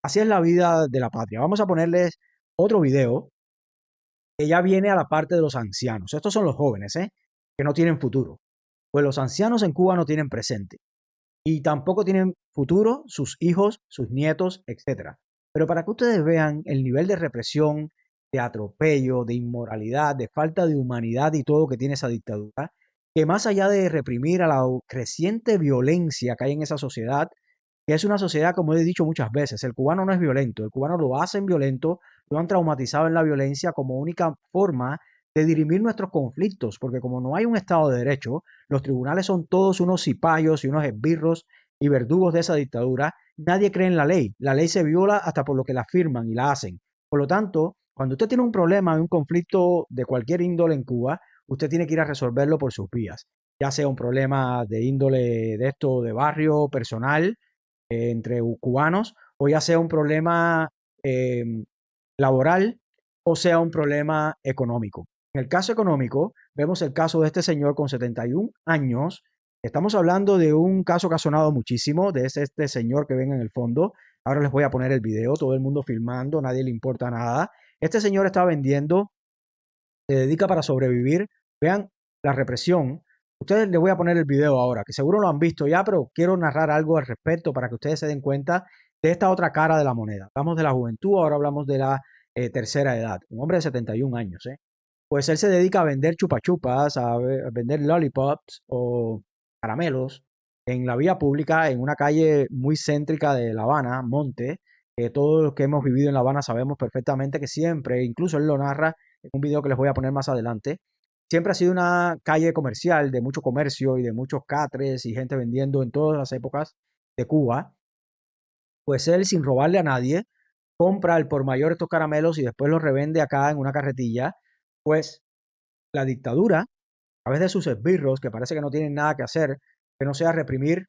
así es la vida de la patria. Vamos a ponerles otro video que ya viene a la parte de los ancianos. Estos son los jóvenes, que no tienen futuro. Pues los ancianos en Cuba no tienen presente y tampoco tienen futuro sus hijos, sus nietos, etcétera. Pero para que ustedes vean el nivel de represión, de atropello, de inmoralidad, de falta de humanidad y todo que tiene esa dictadura, que más allá de reprimir a la creciente violencia que hay en esa sociedad, que es una sociedad, como he dicho muchas veces, el cubano no es violento, el cubano lo hacen violento, lo han traumatizado en la violencia como única forma de dirimir nuestros conflictos, porque como no hay un Estado de Derecho, los tribunales son todos unos cipayos y unos esbirros y verdugos de esa dictadura, nadie cree en la ley se viola hasta por lo que la firman y la hacen. Por lo tanto, cuando usted tiene un problema, un conflicto de cualquier índole en Cuba, usted tiene que ir a resolverlo por sus vías, ya sea un problema de índole de esto, de barrio, personal, entre cubanos, o ya sea un problema eh, laboral o sea un problema económico. En el caso económico, vemos el caso de este señor con 71 años. Estamos hablando de un caso que ha sonado muchísimo, de este señor que ven en el fondo. Ahora les voy a poner el video, todo el mundo filmando, nadie le importa nada. Este señor está vendiendo, se dedica para sobrevivir. Vean la represión. Ustedes les voy a poner el video ahora, que seguro lo han visto ya, pero quiero narrar algo al respecto para que ustedes se den cuenta de esta otra cara de la moneda. Hablamos de la juventud, ahora hablamos de la tercera edad. Un hombre de 71 años, pues él se dedica a vender chupachupas, a vender lollipops o caramelos en la vía pública, en una calle muy céntrica de La Habana, Monte. Todos los que hemos vivido en La Habana sabemos perfectamente que siempre, incluso él lo narra en un video que les voy a poner más adelante, siempre ha sido una calle comercial de mucho comercio y de muchos catres y gente vendiendo en todas las épocas de Cuba. Pues él, sin robarle a nadie, compra al por mayor estos caramelos y después los revende acá en una carretilla. Pues la dictadura, a través de sus esbirros, que parece que no tienen nada que hacer, que no sea reprimir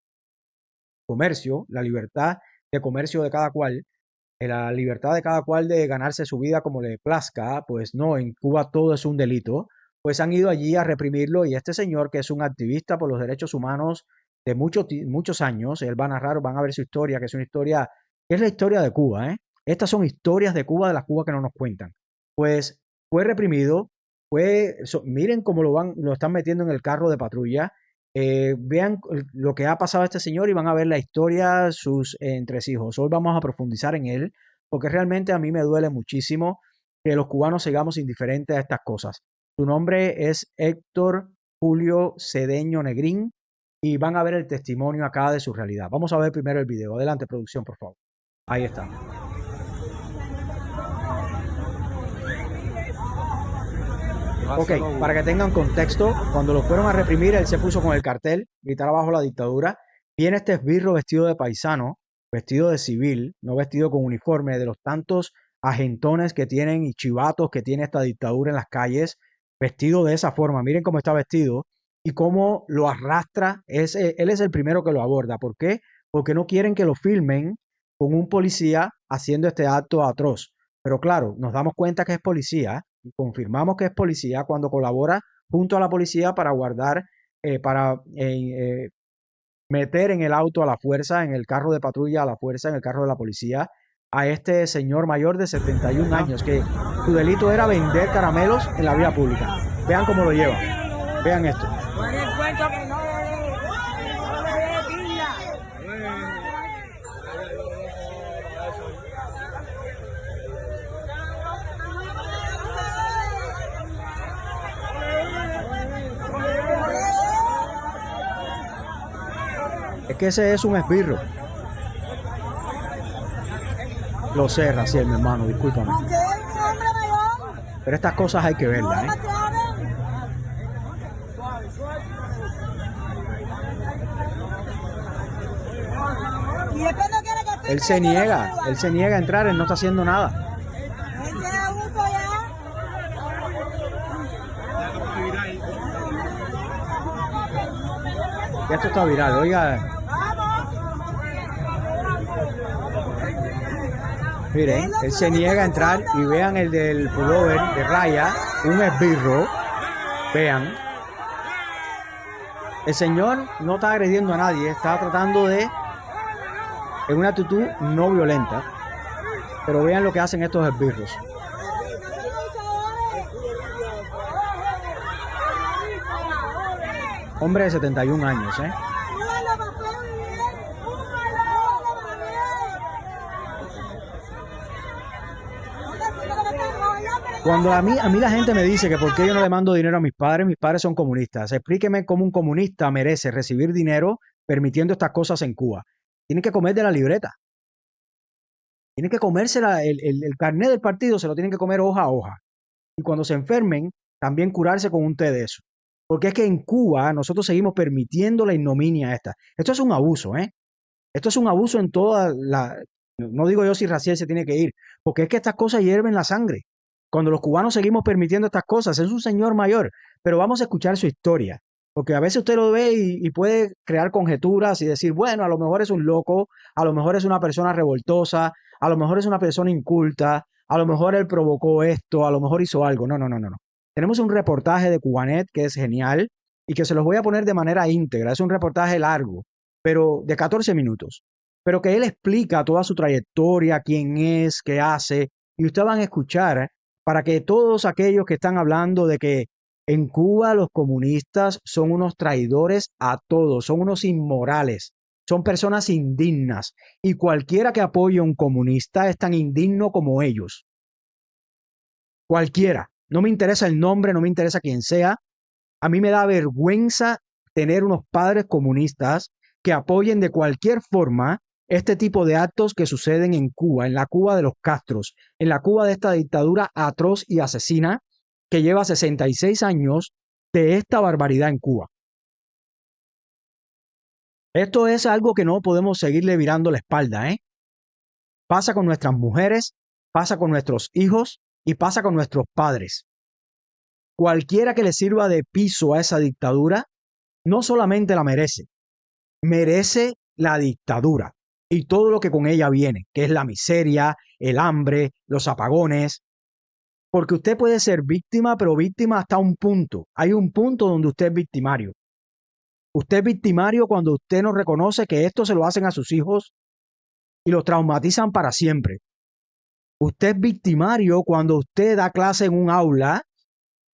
comercio, la libertad de comercio de cada cual, la libertad de cada cual de ganarse su vida como le plazca, pues no, en Cuba todo es un delito, pues han ido allí a reprimirlo y este señor que es un activista por los derechos humanos de muchos años, él va a narrar, van a ver su historia, que es una historia, que es la historia de Cuba, ¿eh? Estas son historias de Cuba, de las Cuba que no nos cuentan. Pues fue reprimido, miren cómo lo están metiendo en el carro de patrulla, vean lo que ha pasado a este señor y van a ver la historia, sus entresijos. Hoy vamos a profundizar en él, porque realmente a mí me duele muchísimo que los cubanos sigamos indiferentes a estas cosas. Su nombre es Héctor Julio Cedeño Negrín y van a ver el testimonio acá de su realidad. Vamos a ver primero el video. Adelante, producción, por favor. Ahí está. Ok, para que tengan contexto, cuando lo fueron a reprimir, él se puso con el cartel, gritar abajo la dictadura. Viene este esbirro vestido de paisano, vestido de civil, no vestido con uniforme, de los tantos agentones que tienen y chivatos que tiene esta dictadura en las calles, vestido de esa forma. Miren cómo está vestido y cómo lo arrastra. Él es el primero que lo aborda. ¿Por qué? Porque no quieren que lo filmen con un policía haciendo este acto atroz. Pero claro, nos damos cuenta que es policía y confirmamos que es policía cuando colabora junto a la policía para guardar, meter en el auto a la fuerza, en el carro de patrulla a la fuerza, en el carro de la policía, a este señor mayor de 71 años que su delito era vender caramelos en la vía pública. Vean cómo lo lleva. Vean esto. Es que ese es un esbirro. Lo sé, Raciel, mi hermano, discúlpame. Pero estas cosas hay que verlas, ¿eh? Él se niega a entrar, él no está haciendo nada. Ya esto está viral, oiga. Miren, él se niega a entrar y vean el del pullover de raya, un esbirro. Vean. El señor no está agrediendo a nadie, está tratando de, en una actitud no violenta, Pero vean lo que hacen estos esbirros. Hombre de 71 años, ¿eh? Cuando a mí la gente me dice que por qué yo no le mando dinero a mis padres son comunistas. Explíqueme cómo un comunista merece recibir dinero permitiendo estas cosas en Cuba. Tienen que comer de la libreta. Tienen que comerse el carnet del partido, se lo tienen que comer hoja a hoja. Y cuando se enfermen, también curarse con un té de eso. Porque es que en Cuba nosotros seguimos permitiendo la ignominia esta. Esto es un abuso, ¿eh? Esto es un abuso en toda la... No digo yo si Raciel se tiene que ir, porque es que estas cosas hierven la sangre. Cuando los cubanos seguimos permitiendo estas cosas, es un señor mayor, pero vamos a escuchar su historia. Porque a veces usted lo ve y puede crear conjeturas y decir, bueno, a lo mejor es un loco, a lo mejor es una persona revoltosa, a lo mejor es una persona inculta, a lo mejor él provocó esto, a lo mejor hizo algo. No, no, no, no, no. Tenemos un reportaje de Cubanet que es genial y que se los voy a poner de manera íntegra. Es un reportaje largo, pero de 14 minutos. Pero que él explica toda su trayectoria, quién es, qué hace, y ustedes van a escuchar para que todos aquellos que están hablando de que en Cuba los comunistas son unos traidores a todos, son unos inmorales, son personas indignas, y cualquiera que apoye a un comunista es tan indigno como ellos. Cualquiera. No me interesa el nombre, no me interesa quién sea. A mí me da vergüenza tener unos padres comunistas que apoyen de cualquier forma este tipo de actos que suceden en Cuba, en la Cuba de los Castros, en la Cuba de esta dictadura atroz y asesina que lleva 66 años de esta barbaridad en Cuba. Esto es algo que no podemos seguirle virando la espalda, ¿eh? Pasa con nuestras mujeres, pasa con nuestros hijos y pasa con nuestros padres. Cualquiera que le sirva de piso a esa dictadura, no solamente la merece, merece la dictadura y todo lo que con ella viene, que es la miseria, el hambre, los apagones. Porque usted puede ser víctima, pero víctima hasta un punto. Hay un punto donde usted es victimario. Usted es victimario cuando usted no reconoce que esto se lo hacen a sus hijos y los traumatizan para siempre. Usted es victimario cuando usted da clase en un aula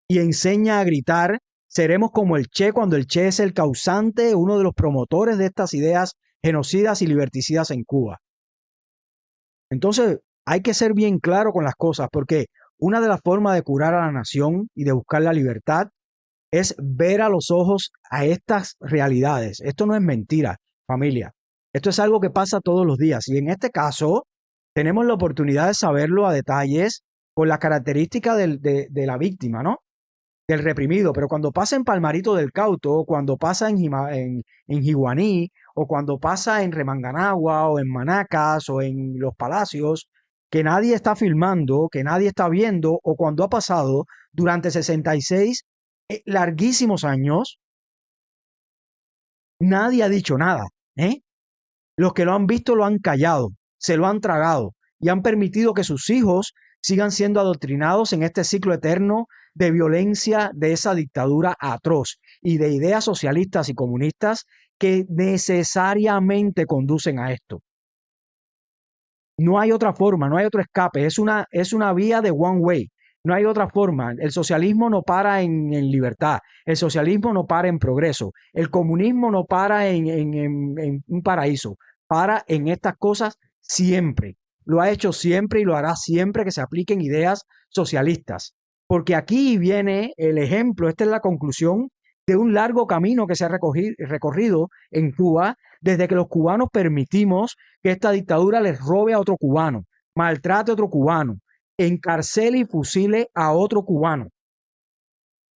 y enseña a gritar, seremos como el Che, cuando el Che es el causante, uno de los promotores de estas ideas genocidas y liberticidas en Cuba. Entonces, hay que ser bien claro con las cosas, porque una de las formas de curar a la nación y de buscar la libertad es ver a los ojos a estas realidades. Esto no es mentira, familia. Esto es algo que pasa todos los días. Y en este caso, tenemos la oportunidad de saberlo a detalles con las características de la víctima, ¿no? Del reprimido. Pero cuando pasa en Palmarito del Cauto, cuando pasa en Jiguaní, o cuando pasa en Remanganagua, o en Manacas, o en Los Palacios, que nadie está filmando, que nadie está viendo, o cuando ha pasado durante 66 larguísimos años, nadie ha dicho nada, ¿eh? Los que lo han visto lo han callado, se lo han tragado y han permitido que sus hijos sigan siendo adoctrinados en este ciclo eterno de violencia de esa dictadura atroz y de ideas socialistas y comunistas que necesariamente conducen a esto. No hay otra forma, no hay otro escape, es una vía de one way. No hay otra forma. El socialismo no para en libertad. El socialismo no para en progreso. El comunismo no para en un paraíso. Para en estas cosas siempre. Lo ha hecho siempre y lo hará siempre que se apliquen ideas socialistas. Porque aquí viene el ejemplo, esta es la conclusión de un largo camino que se ha recorrido en Cuba desde que los cubanos permitimos que esta dictadura les robe a otro cubano, maltrate a otro cubano, encarcele y fusile a otro cubano.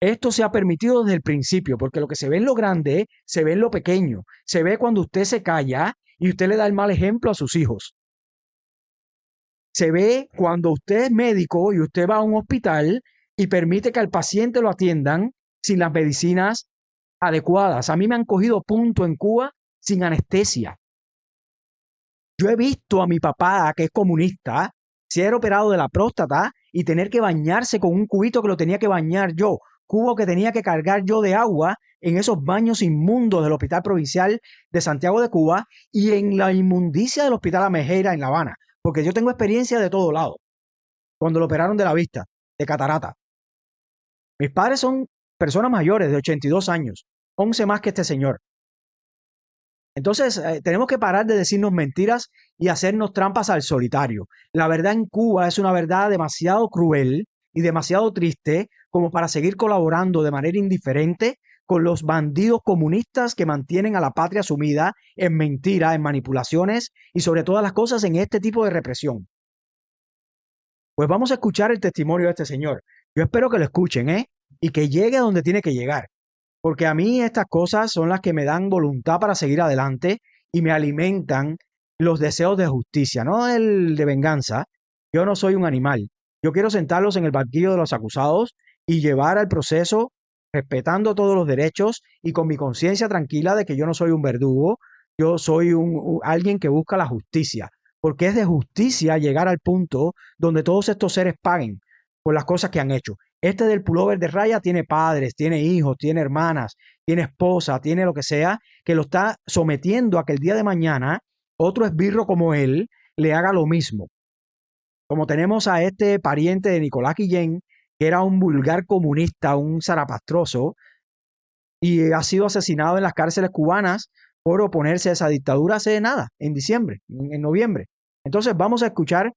Esto se ha permitido desde el principio, porque lo que se ve en lo grande, se ve en lo pequeño. Se ve cuando usted se calla y usted le da el mal ejemplo a sus hijos. Se ve cuando usted es médico y usted va a un hospital y permite que al paciente lo atiendan sin las medicinas adecuadas. A mí me han cogido punto en Cuba sin anestesia. Yo he visto a mi papá, que es comunista, ser operado de la próstata y tener que bañarse con un cubito que lo tenía que bañar yo, cubo que tenía que cargar yo de agua en esos baños inmundos del Hospital Provincial de Santiago de Cuba y en la inmundicia del Hospital Amejera en La Habana, porque yo tengo experiencia de todo lado. Cuando lo operaron de la vista, de catarata. Mis padres son personas mayores de 82 años, 11 más que este señor. Entonces, tenemos que parar de decirnos mentiras y hacernos trampas al solitario. La verdad en Cuba es una verdad demasiado cruel y demasiado triste como para seguir colaborando de manera indiferente con los bandidos comunistas que mantienen a la patria sumida en mentiras, en manipulaciones y sobre todas las cosas en este tipo de represión. Pues vamos a escuchar el testimonio de este señor. Yo espero que lo escuchen, y que llegue a donde tiene que llegar. Porque a mí estas cosas son las que me dan voluntad para seguir adelante y me alimentan los deseos de justicia, no el de venganza. Yo no soy un animal. Yo quiero sentarlos en el banquillo de los acusados y llevar al proceso respetando todos los derechos y con mi conciencia tranquila de que yo no soy un verdugo, yo soy alguien que busca la justicia. Porque es de justicia llegar al punto donde todos estos seres paguen por las cosas que han hecho. Este del pullover de raya tiene padres, tiene hijos, tiene hermanas, tiene esposa, tiene lo que sea, que lo está sometiendo a que el día de mañana otro esbirro como él le haga lo mismo. Como tenemos a este pariente de Nicolás Guillén, que era un vulgar comunista, un zarapastroso, y ha sido asesinado en las cárceles cubanas por oponerse a esa dictadura hace nada, en diciembre, en noviembre. Entonces vamos a escuchar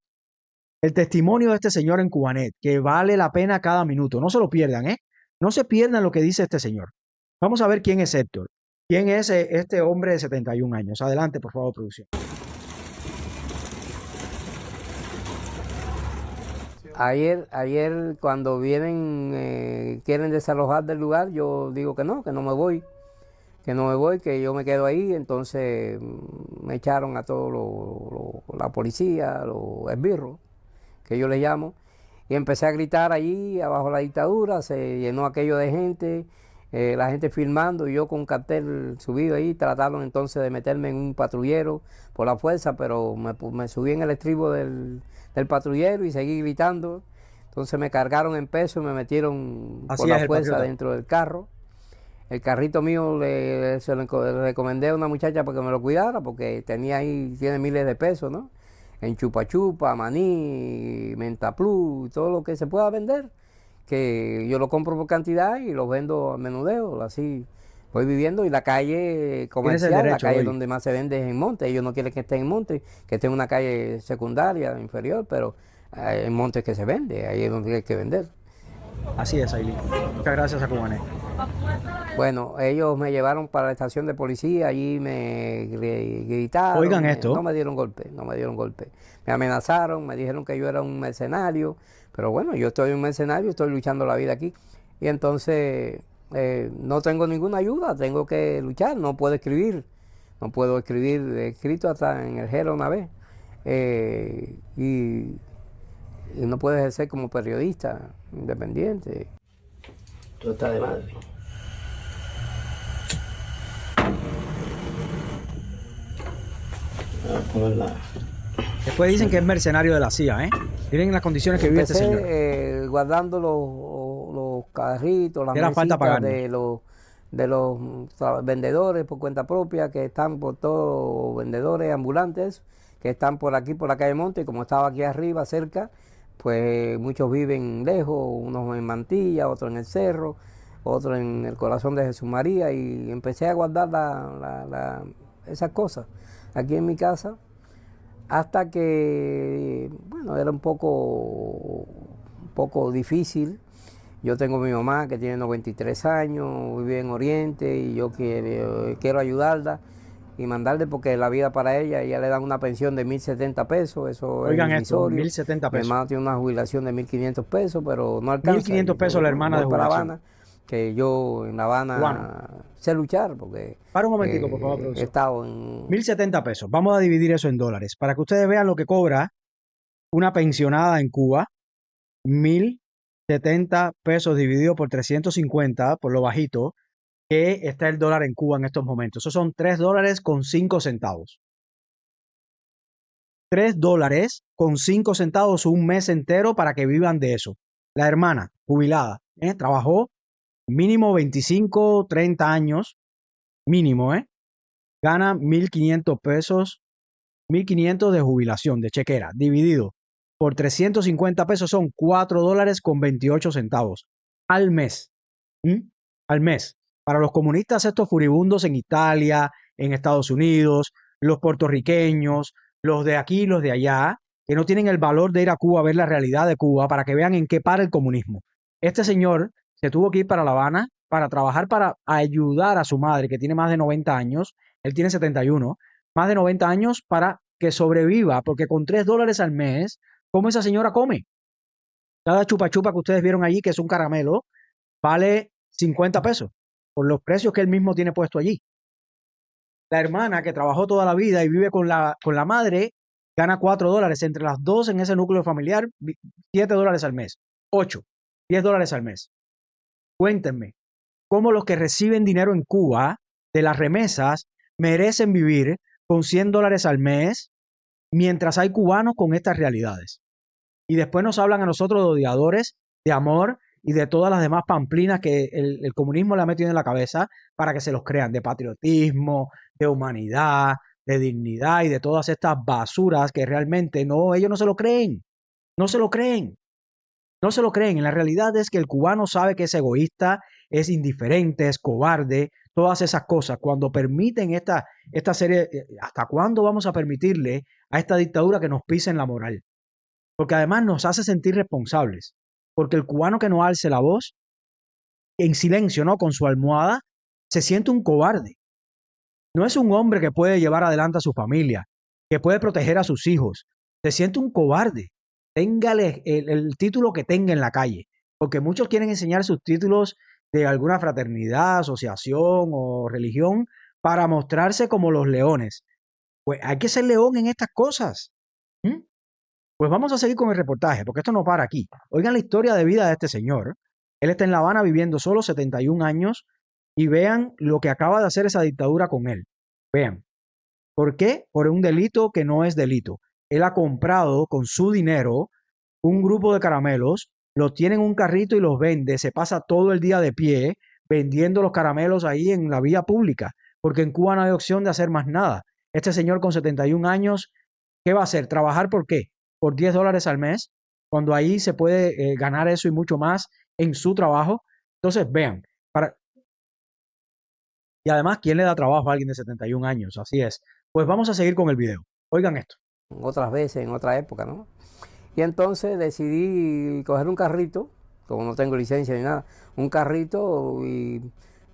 el testimonio de este señor en Cubanet, que vale la pena cada minuto. No se lo pierdan, ¿eh? No se pierdan lo que dice este señor. Vamos a ver quién es Héctor. ¿Quién es este hombre de 71 años? Adelante, por favor, producción. Ayer cuando vienen, quieren desalojar del lugar, yo digo que no me voy, que yo me quedo ahí. Entonces me echaron a todos la policía, los esbirros, que yo les llamo, y empecé a gritar allí, abajo la dictadura, se llenó aquello de gente, la gente filmando, y yo con un cartel subido ahí. Trataron entonces de meterme en un patrullero por la fuerza, pero me subí en el estribo del patrullero y seguí gritando. Entonces me cargaron en peso y me metieron Así por es la el fuerza patriota. dentro del carro. El carrito mío se lo le recomendé a una muchacha para que me lo cuidara, porque tiene miles de pesos, ¿no? En chupa chupa, maní, menta plus, todo lo que se pueda vender, que yo lo compro por cantidad y lo vendo a menudeo, así voy viviendo. Y la calle Tienes el comercial, la derecho, calle Doyle. donde más se vende es en Monte. Ellos no quieren que esté en Monte, que esté en una calle secundaria, inferior, pero en Monte que se vende, ahí es donde hay que vender. Así es, Ailín. Muchas gracias a Cubanet. Bueno, ellos me llevaron para la estación de policía, allí me gritaron, Oigan esto. no me dieron golpe, no me dieron golpe. Me amenazaron, me dijeron que yo era un mercenario, pero bueno, yo estoy un mercenario, estoy luchando la vida aquí. Y entonces no tengo ninguna ayuda, tengo que luchar, no puedo escribir, he escrito hasta en el Jero una vez, y no puedo ejercer como periodista independiente. Todo está de madre. Después dicen que es mercenario de la CIA, ¿eh? Miren las condiciones que vive este señor. Empecé guardando los carritos, las Era falta mesitas pagarnos. de los vendedores por cuenta propia, que están por todos, vendedores ambulantes que están por aquí, por la calle Monte. Y como estaba aquí arriba, cerca, pues muchos viven lejos, unos en Mantilla, otros en el Cerro, otros en el Corazón de Jesús María. Y empecé a guardar esas cosas aquí en mi casa, hasta que, bueno, era un poco difícil. Yo tengo mi mamá que tiene 93 años, vive en Oriente, y yo quiero ayudarla y mandarle, porque la vida para ella le dan una pensión de 1.070 pesos, eso es Oigan esto, irrisorio. 1.070 Mi pesos. hermano tiene una jubilación de 1.500 pesos, pero no Mil alcanza. quinientos Y yo, pesos la bueno, hermana de voy para La jubilación. Habana, que yo en La Cubano. Habana sé luchar, porque Para un momentico, por favor, he producción. estado en... 1.070 pesos. Vamos a dividir eso en dólares. Para que ustedes vean lo que cobra una pensionada en Cuba. 1.070 pesos dividido por 350, por lo bajito, que está el dólar en Cuba en estos momentos. Esos son $3.05. $3.05 un mes entero para que vivan de eso. La hermana, jubilada, trabajó mínimo 25, 30 años, mínimo, gana 1.500 pesos 1.500 de jubilación, de chequera, dividido por 350 pesos son 4 dólares con 28 centavos al mes. ¿Mm? Al mes. Para los comunistas, estos furibundos en Italia, en Estados Unidos, los puertorriqueños, los de aquí, los de allá, que no tienen el valor de ir a Cuba a ver la realidad de Cuba para que vean en qué para el comunismo. Este señor se tuvo que ir para La Habana para trabajar, para ayudar a su madre, que tiene más de 90 años, él tiene 71, más de 90 años para que sobreviva, porque con 3 dólares al mes, ¿cómo esa señora come? Cada chupa chupa que ustedes vieron allí, que es un caramelo, vale 50 pesos, por los precios que él mismo tiene puesto allí. La hermana que trabajó toda la vida y vive con la madre, gana 4 dólares. Entre las dos en ese núcleo familiar, 7 dólares al mes, 8, 10 dólares al mes. Cuéntenme, ¿cómo los que reciben dinero en Cuba de las remesas merecen vivir con 100 dólares al mes mientras hay cubanos con estas realidades? Y después nos hablan a nosotros de odiadores, de amor y de todas las demás pamplinas que el comunismo le ha metido en la cabeza para que se los crean, de patriotismo, de humanidad, de dignidad y de todas estas basuras que realmente no, ellos no se lo creen, no se lo creen, no se lo creen. En la realidad es que el cubano sabe que es egoísta, es indiferente, es cobarde, todas esas cosas. Cuando permiten esta serie, ¿hasta cuándo vamos a permitirle a esta dictadura que nos pisen la moral? Porque además nos hace sentir responsables. Porque el cubano que no alce la voz, en silencio, ¿no? Con su almohada, se siente un cobarde. No es un hombre que puede llevar adelante a su familia, que puede proteger a sus hijos. Se siente un cobarde. Téngale el título que tenga en la calle. Porque muchos quieren enseñar sus títulos de alguna fraternidad, asociación o religión para mostrarse como los leones. Pues hay que ser león en estas cosas. ¿Mm? Pues vamos a seguir con el reportaje, porque esto no para aquí. Oigan la historia de vida de este señor. Él está en La Habana viviendo solo 71 años y vean lo que acaba de hacer esa dictadura con él. Vean, ¿por qué? Por un delito que no es delito. Él ha comprado con su dinero un grupo de caramelos, los tiene en un carrito y los vende, se pasa todo el día de pie vendiendo los caramelos ahí en la vía pública, porque en Cuba no hay opción de hacer más nada. Este señor con 71 años, ¿qué va a hacer? ¿Trabajar por qué? Por 10 dólares al mes, cuando ahí se puede ganar eso y mucho más en su trabajo. Entonces, vean, y además, ¿quién le da trabajo a alguien de 71 años? Así es. Pues vamos a seguir con el video. Oigan esto. Otras veces, en otra época, ¿no? Y entonces decidí coger un carrito, como no tengo licencia ni nada, un carrito y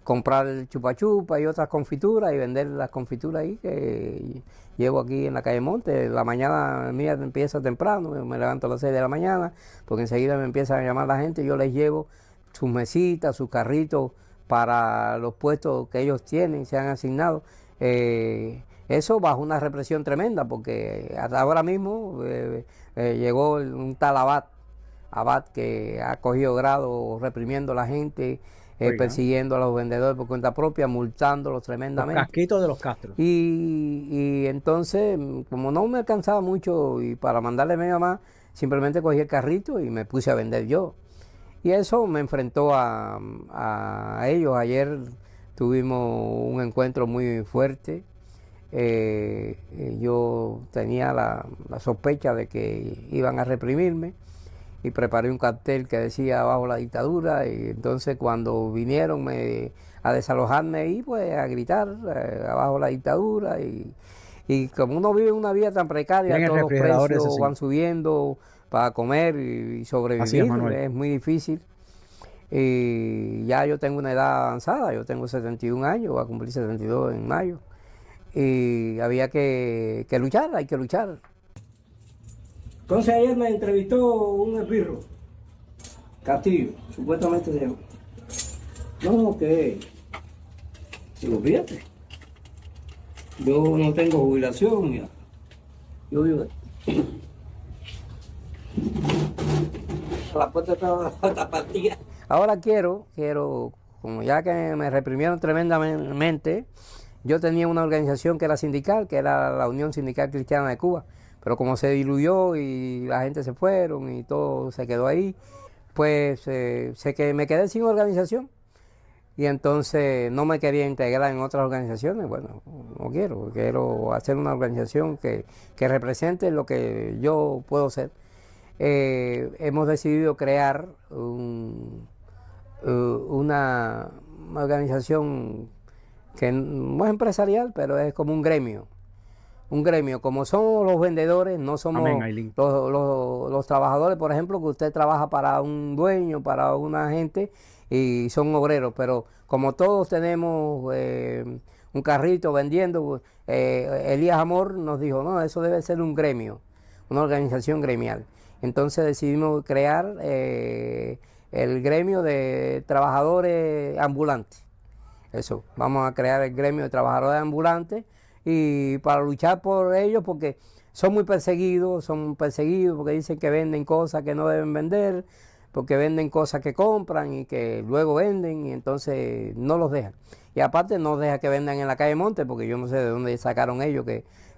comprar el chupa chupa y otras confituras y vender las confituras ahí que llevo aquí en la calle Monte. La mañana mía empieza temprano, me levanto a las 6 de la mañana, porque enseguida me empiezan a llamar la gente y yo les llevo sus mesitas, sus carritos para los puestos que ellos tienen, se han asignado. Eso bajo una represión tremenda, porque hasta ahora mismo llegó un tal Abad que ha cogido grado reprimiendo a la gente, persiguiendo a los vendedores por cuenta propia, multándolos tremendamente. Los casquitos de los Castro. Y entonces, como no me alcanzaba mucho y para mandarle a mi mamá, simplemente cogí el carrito y me puse a vender yo. Y eso me enfrentó a ellos. Ayer tuvimos un encuentro muy fuerte. Yo tenía la sospecha de que iban a reprimirme y preparé un cartel que decía abajo la dictadura, y entonces cuando vinieron a desalojarme ahí, pues a gritar abajo la dictadura, y como uno vive una vida tan precaria, todos los precios van subiendo para comer y sobrevivir, es muy difícil. Y ya yo tengo una edad avanzada, yo tengo 71 años, voy a cumplir 72 en mayo. Y había que luchar, hay que luchar. Entonces ayer me entrevistó un esbirro, Castillo, supuestamente se llama. No, que digo, fíjate, yo no tengo jubilación ya. Yo vivo la puerta está partida. Ahora quiero, como ya que me reprimieron tremendamente, yo tenía una organización que era sindical, que era la Unión Sindical Cristiana de Cuba, pero como se diluyó y la gente se fueron y todo se quedó ahí, pues me quedé sin organización. y entonces no me quería integrar en otras organizaciones. Bueno, no quiero hacer una organización que represente lo que yo puedo ser. Hemos decidido crear una organización que no es empresarial, pero es como un gremio. Un gremio, como somos los vendedores, no Amén, somos Ailín. los trabajadores, por ejemplo, que usted trabaja para un dueño, para una gente y son obreros, pero como todos tenemos un carrito vendiendo, Elías Amor nos dijo, no, eso debe ser un gremio, una organización gremial. Entonces decidimos crear el gremio de trabajadores ambulantes. Eso, vamos a crear el gremio de trabajadores ambulantes y para luchar por ellos porque son perseguidos porque dicen que venden cosas que no deben vender, porque venden cosas que compran y que luego venden y entonces no los dejan. Y aparte no deja que vendan en la calle Monte porque yo no sé de dónde sacaron ellos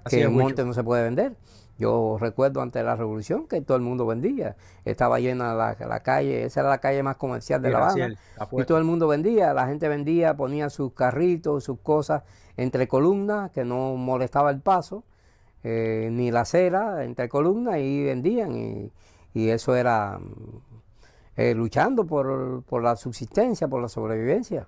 Así que es, en Huicho. Monte no se puede vender. Yo recuerdo antes de la revolución que todo el mundo vendía, estaba llena la calle, esa era la calle más comercial de Sí, La Habana Raciel, está y todo puesto. el mundo vendía, la gente vendía, ponía sus carritos, sus cosas entre columnas, que no molestaba el paso, ni la acera, entre columnas, y vendían. Y eso era luchando por la subsistencia, por la sobrevivencia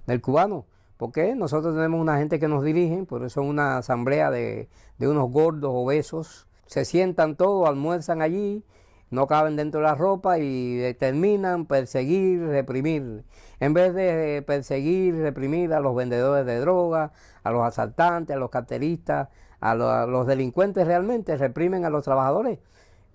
del cubano. Porque nosotros tenemos una gente que nos dirige, por eso es una asamblea de unos gordos obesos. Se sientan todos, almuerzan allí, no caben dentro de la ropa y determinan perseguir, reprimir. En vez de perseguir, reprimir a los vendedores de droga, a los asaltantes, a los carteristas, a los delincuentes realmente, reprimen a los trabajadores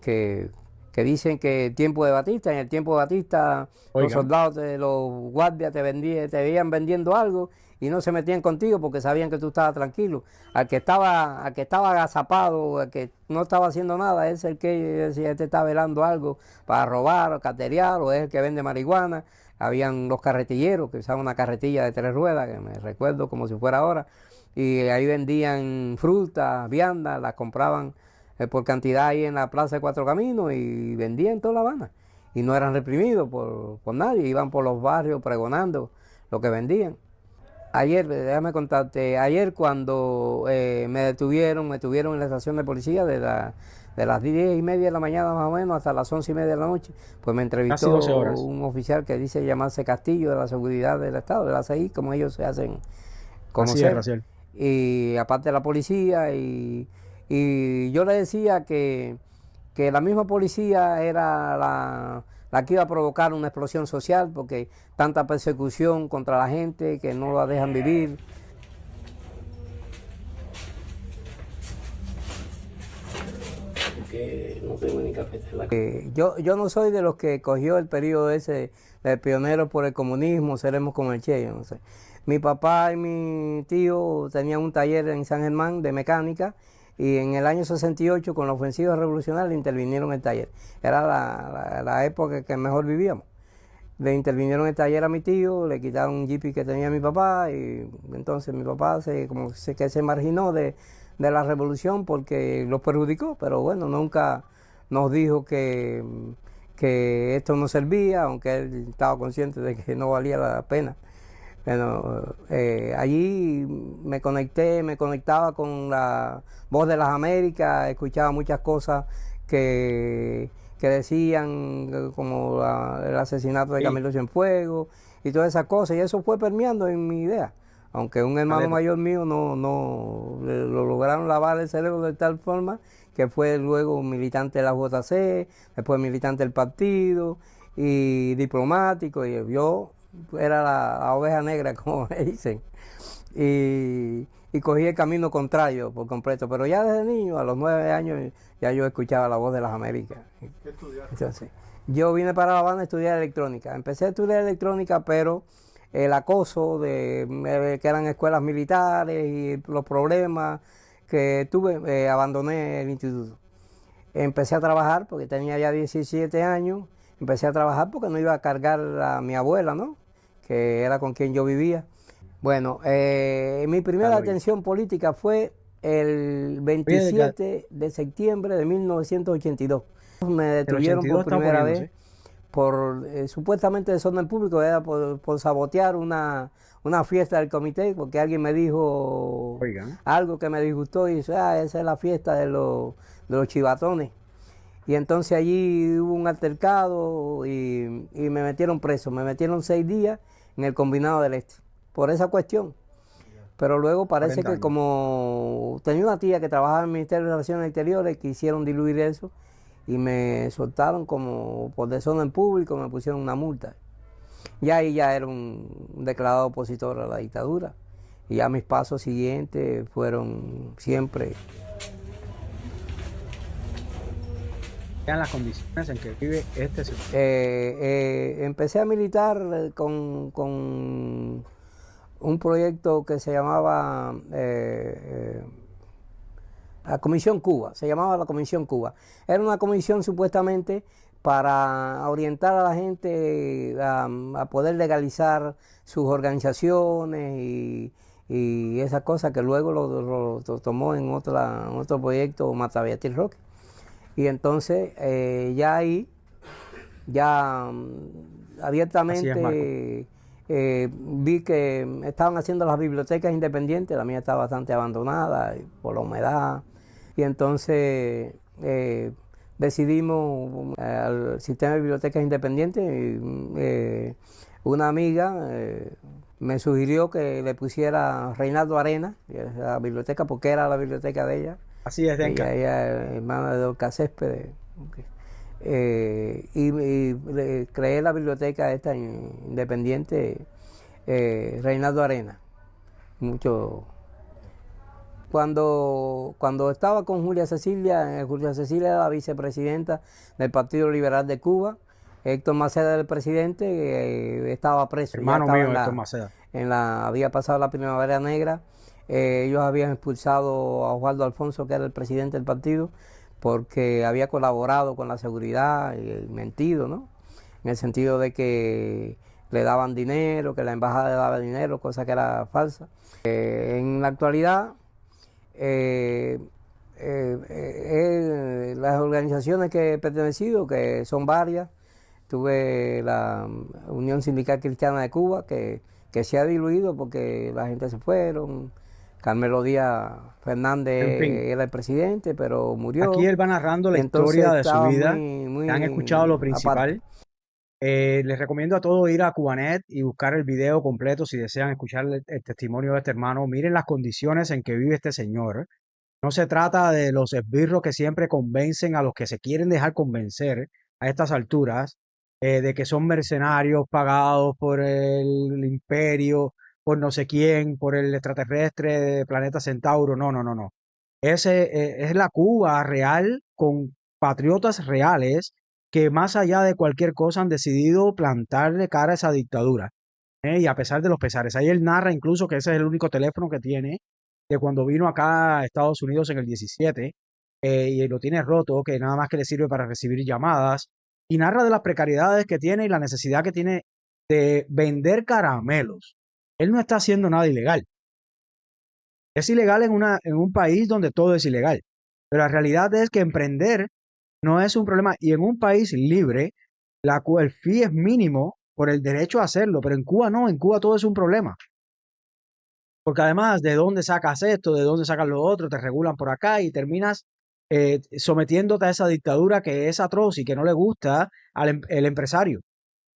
que, que dicen que el tiempo de Batista, en el tiempo de Batista los Oigan, soldados, los guardias te veían vendiendo algo y no se metían contigo porque sabían que tú estabas tranquilo. Al que estaba agazapado, al que no estaba haciendo nada, es el que decía, este está velando algo para robar o caterear, o es el que vende marihuana. Habían los carretilleros que usaban una carretilla de 3 ruedas, que me recuerdo como si fuera ahora, y ahí vendían frutas, viandas, las compraban por cantidad ahí en la Plaza de Cuatro Caminos y vendían en toda La Habana. Y no eran reprimidos por nadie, iban por los barrios pregonando lo que vendían. Ayer, déjame contarte, ayer cuando me tuvieron en la estación de policía de las 10:30 de la mañana más o menos hasta las 11:30 de la noche, pues me casi entrevistó 12 horas. un oficial que dice llamarse Castillo de la Seguridad del Estado, de la CI, como ellos se hacen Así es, conocer, Raciel. y aparte de la policía, y yo le decía que la misma policía era la que iba a provocar una explosión social, porque tanta persecución contra la gente que no la dejan vivir. Que no tengo ni café. Yo no soy de los que cogió el periodo ese de pioneros por el comunismo, seremos como el Che, yo no sé. Mi papá y mi tío tenían un taller en San Germán de mecánica y en el año 68 con la ofensiva revolucionaria intervinieron en el taller. Era la época que mejor vivíamos. Le intervinieron en el taller a mi tío, le quitaron un jeepy que tenía mi papá y entonces mi papá que se marginó de la revolución porque los perjudicó, pero bueno, nunca nos dijo que esto no servía, aunque él estaba consciente de que no valía la pena. Bueno, allí me conectaba con la Voz de las Américas, escuchaba muchas cosas que decían, como el asesinato de Sí, Camilo Cienfuegos y todas esas cosas, y eso fue permeando en mi idea. Aunque un hermano Caleta. mayor mío no lo lograron lavar el cerebro de tal forma que fue luego militante de la JC, después militante del partido y diplomático, y yo era la oveja negra, como me dicen, y cogí el camino contrario por completo. Pero ya desde niño, a los 9 años, ya yo escuchaba la Voz de las Américas. ¿Qué estudiaste? Entonces, yo vine para La Habana a estudiar electrónica. Empecé a estudiar electrónica, pero el acoso que eran escuelas militares y los problemas que tuve, abandoné el instituto. Empecé a trabajar porque tenía ya 17 años. Empecé a trabajar porque no iba a cargar a mi abuela, ¿no? Que era con quien yo vivía. Bueno, mi primera Claro, oye. atención política fue el Oye, 27 de septiembre de 1982. Me del detuvieron 82 por estamos primera vez poniéndose. por supuestamente desorden público, era por sabotear una fiesta del comité, porque alguien me dijo Oigan, algo que me disgustó y dice, esa es la fiesta de los chivatones. Y entonces allí hubo un altercado y me metieron preso. Me metieron 6 días en el Combinado del Este por esa cuestión. Pero luego parece 40 que años. como tenía una tía que trabajaba en el Ministerio de Relaciones Exteriores, quisieron diluir eso y me soltaron como por desorden público, me pusieron una multa. Y ahí ya era un declarado opositor a la dictadura. Y ya mis pasos siguientes fueron siempre. Vean las condiciones en que vive este señor. Empecé a militar con un proyecto que se llamaba la Comisión Cuba, se llamaba la Comisión Cuba. Era una comisión supuestamente para orientar a la gente a poder legalizar sus organizaciones y esas cosas que luego lo tomó en otro proyecto Mata Beatriz Roque. Y entonces ya ahí, ya Así es, Marco. abiertamente vi que estaban haciendo las bibliotecas independientes, la mía está bastante abandonada por la humedad, y entonces decidimos al sistema de bibliotecas independientes, una amiga me sugirió que le pusiera Reinaldo Arena, a la biblioteca, porque era la biblioteca de ella. Así es, Denka. Ella es hermana de Dorcas Céspedes. Y creé la biblioteca esta independiente, Reinaldo Arena. Mucho. Cuando estaba con Julia Cecilia era la vicepresidenta del Partido Liberal de Cuba. Héctor Maceda era el presidente, estaba preso, ya Hermano estaba mío, Héctor Maceda. había pasado la Primavera Negra. Ellos habían expulsado a Osvaldo Alfonso, que era el presidente del partido, porque había colaborado con la seguridad y mentido, ¿no? En el sentido de que le daban dinero, que la embajada le daba dinero, cosa que era falsa. En la actualidad, las organizaciones que he pertenecido, que son varias, tuve la Unión Sindical Cristiana de Cuba, que se ha diluido porque la gente se fueron. Carmelo Díaz En fin, Fernández era el presidente, pero aquí murió. él va narrando la Y entonces historia de su estaba vida. Ya han escuchado muy lo aparte. principal. Les recomiendo a todos ir a Cubanet y buscar el video completo si desean escuchar el testimonio de este hermano. Miren las condiciones en que vive este señor. No se trata de los esbirros que siempre convencen a los que se quieren dejar convencer a estas alturas, de que son mercenarios pagados por el imperio, por no sé quién, por el extraterrestre de planeta Centauro. No, no, no, no. Es la Cuba real con patriotas reales que más allá de cualquier cosa han decidido plantarle cara a esa dictadura. Y a pesar de los pesares, ahí él narra incluso que ese es el único teléfono que tiene de cuando vino acá a Estados Unidos en el 17, y lo tiene roto, que nada más que le sirve para recibir llamadas, y narra de las precariedades que tiene y la necesidad que tiene de vender caramelos. Él no está haciendo nada ilegal. Es ilegal en un país donde todo es ilegal, pero la realidad es que emprender no es un problema, y en un país libre, el fee es mínimo por el derecho a hacerlo, pero en Cuba no, en Cuba todo es un problema. Porque además, ¿de dónde sacas esto? ¿De dónde sacas lo otro? Te regulan por acá y terminas sometiéndote a esa dictadura que es atroz y que no le gusta el empresario.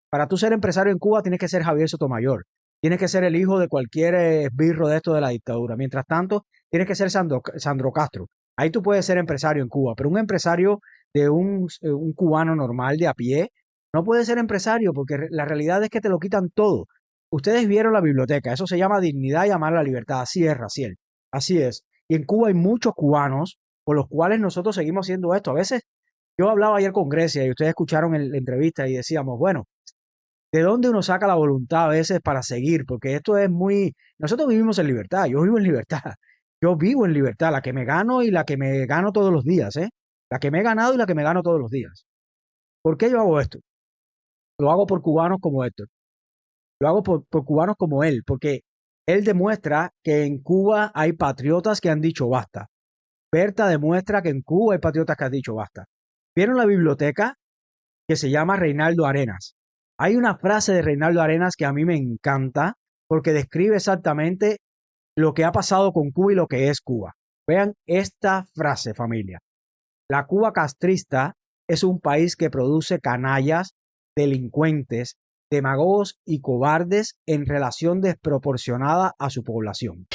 Para tú ser empresario en Cuba tienes que ser Javier Sotomayor. Tienes que ser el hijo de cualquier esbirro de esto de la dictadura. Mientras tanto, tienes que ser Sandro Castro. Ahí tú puedes ser empresario en Cuba, pero un empresario de un cubano normal de a pie no puede ser empresario porque la realidad es que te lo quitan todo. Ustedes vieron la biblioteca, eso se llama dignidad y amar la libertad. Así es, Raciel. Así es. Y en Cuba hay muchos cubanos por los cuales nosotros seguimos haciendo esto. A veces yo hablaba ayer con Grecia y ustedes escucharon la entrevista y decíamos, bueno, ¿de dónde uno saca la voluntad a veces para seguir? Porque esto es muy... Nosotros vivimos en libertad, yo vivo en libertad. Yo vivo en libertad, la que me gano y la que me gano todos los días, ¿eh? La que me he ganado y la que me gano todos los días. ¿Por qué yo hago esto? Lo hago por cubanos como Héctor. Lo hago por cubanos como él, porque él demuestra que en Cuba hay patriotas que han dicho basta. Berta demuestra que en Cuba hay patriotas que han dicho basta. ¿Vieron la biblioteca? que se llama Reinaldo Arenas. Hay una frase de Reinaldo Arenas que a mí me encanta porque describe exactamente lo que ha pasado con Cuba y lo que es Cuba. Vean esta frase, familia. La Cuba castrista es un país que produce canallas, delincuentes, demagogos y cobardes en relación desproporcionada a su población.